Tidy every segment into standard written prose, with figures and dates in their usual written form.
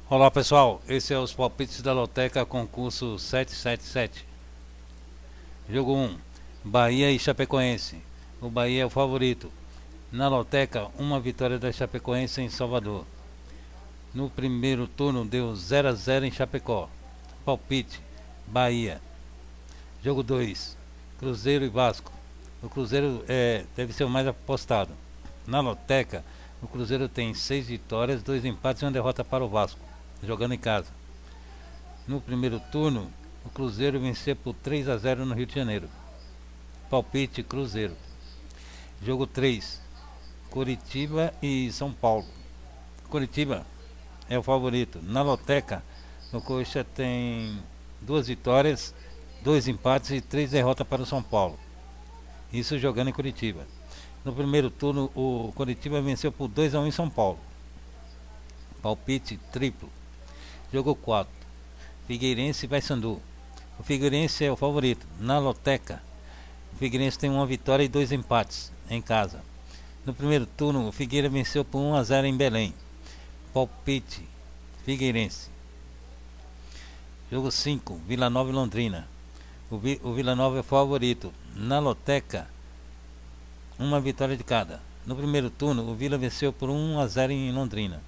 Olá pessoal, esse é os palpites da Loteca concurso 777. Jogo 1, Bahia e Chapecoense. O Bahia é o favorito. Na Loteca, uma vitória da Chapecoense em Salvador. No primeiro turno deu 0 a 0 em Chapecó. Palpite, Bahia. Jogo 2, Cruzeiro e Vasco. O Cruzeiro deve ser o mais apostado. Na Loteca, o Cruzeiro tem 6 vitórias, 2 empates e uma derrota para o Vasco, jogando em casa. No primeiro turno, o Cruzeiro venceu por 3 a 0 no Rio de Janeiro. Palpite, Cruzeiro. Jogo 3, Coritiba e São Paulo. Coritiba é o favorito. Na Loteca, o Coxa tem 2 vitórias, 2 empates e 3 derrotas para o São Paulo. Isso jogando em Curitiba. No primeiro turno, o Coritiba venceu por 2 a 1 em São Paulo. Palpite, triplo. Jogo 4, Figueirense e Paysandu. O Figueirense é o favorito. Na Loteca, o Figueirense tem uma vitória e 2 empates em casa. No primeiro turno, o Figueira venceu por 1 a 0 em Belém. Palpite, Figueirense. Jogo 5, Vila Nova e Londrina. O Vila Nova é o favorito. Na Loteca, uma vitória de cada. No primeiro turno, o Vila venceu por 1 a 0 em Londrina.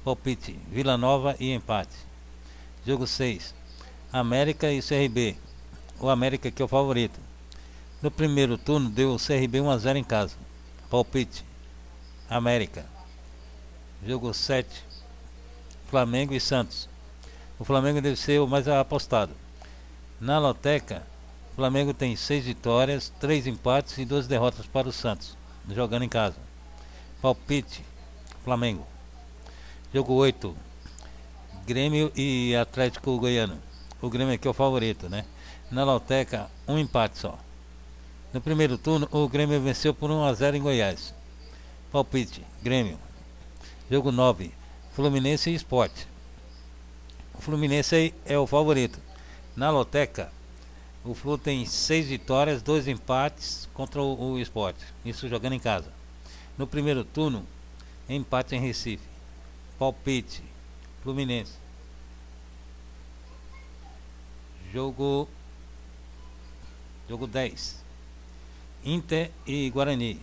Palpite, Vila Nova e empate. Jogo 6, América e CRB. O América que é o favorito. No primeiro turno deu o CRB 1 a 0 em casa. Palpite, América. Jogo 7, Flamengo e Santos. O Flamengo deve ser o mais apostado. Na Loteca, o Flamengo tem 6 vitórias, 3 empates e 2 derrotas para o Santos, jogando em casa. Palpite, Flamengo. Jogo 8, Grêmio e Atlético Goiano. O Grêmio aqui é o favorito, né? Na Loteca, um empate só. No primeiro turno, o Grêmio venceu por 1 a 0 em Goiás. Palpite, Grêmio. Jogo 9, Fluminense e Sport. O Fluminense é o favorito. Na Loteca, o Flu tem 6 vitórias, 2 empates contra o Sport. Isso jogando em casa. No primeiro turno, empate em Recife. Palpite, Fluminense. Jogo 10, Inter e Guarani.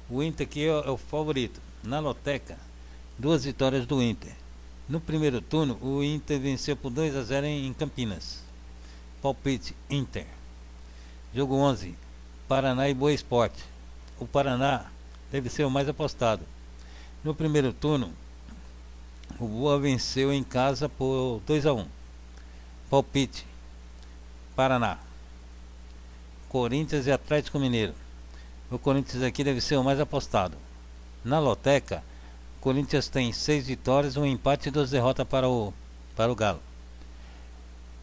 O Inter aqui é o favorito. Na Loteca, 2 vitórias do Inter. No primeiro turno, o Inter venceu por 2 a 0 em Campinas. Palpite, Inter. Jogo 11, Paraná e Boa Esporte. O Paraná deve ser o mais apostado. No primeiro turno, o Boa venceu em casa por 2 a 1. Palpite, Paraná. Corinthians e Atlético Mineiro. O Corinthians aqui deve ser o mais apostado. Na Loteca, o Corinthians tem 6 vitórias, 1 empate e 2 derrotas para o Galo.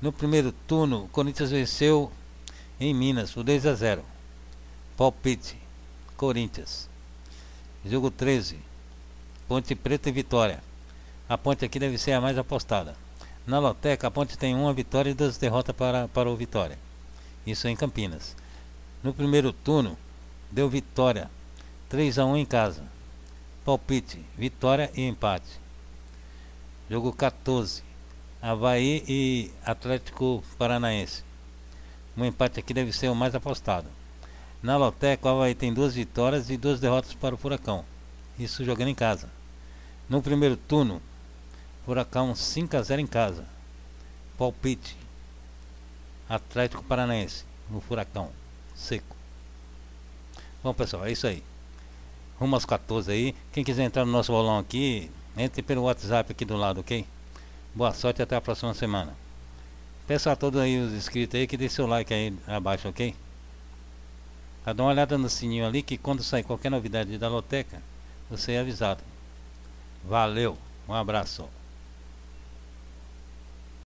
No primeiro turno, o Corinthians venceu em Minas por 2 a 0. Palpite, Corinthians. Jogo 13, Ponte Preta e Vitória. A Ponte aqui deve ser a mais apostada. Na Loteca, a Ponte tem 1 vitória e 2 derrotas para o Vitória. Isso em Campinas. No primeiro turno, deu vitória, 3 a 1 em casa. Palpite, vitória e empate. Jogo 14, Avaí e Atlético Paranaense. Um empate aqui deve ser o mais apostado. Na Loteca, o Avaí tem 2 vitórias e 2 derrotas para o Furacão. Isso jogando em casa. No primeiro turno, Furacão 5 a 0 em casa. Palpite, Atlético Paranaense no Furacão seco. Bom pessoal, é isso aí. Rumo aos 14 aí. Quem quiser entrar no nosso bolão aqui, entre pelo WhatsApp aqui do lado, ok? Boa sorte e até a próxima semana. Peço a todos aí os inscritos aí que deixem seu like aí abaixo, ok? Dá uma olhada no sininho ali que quando sair qualquer novidade da Loteca, você é avisado. Valeu, um abraço.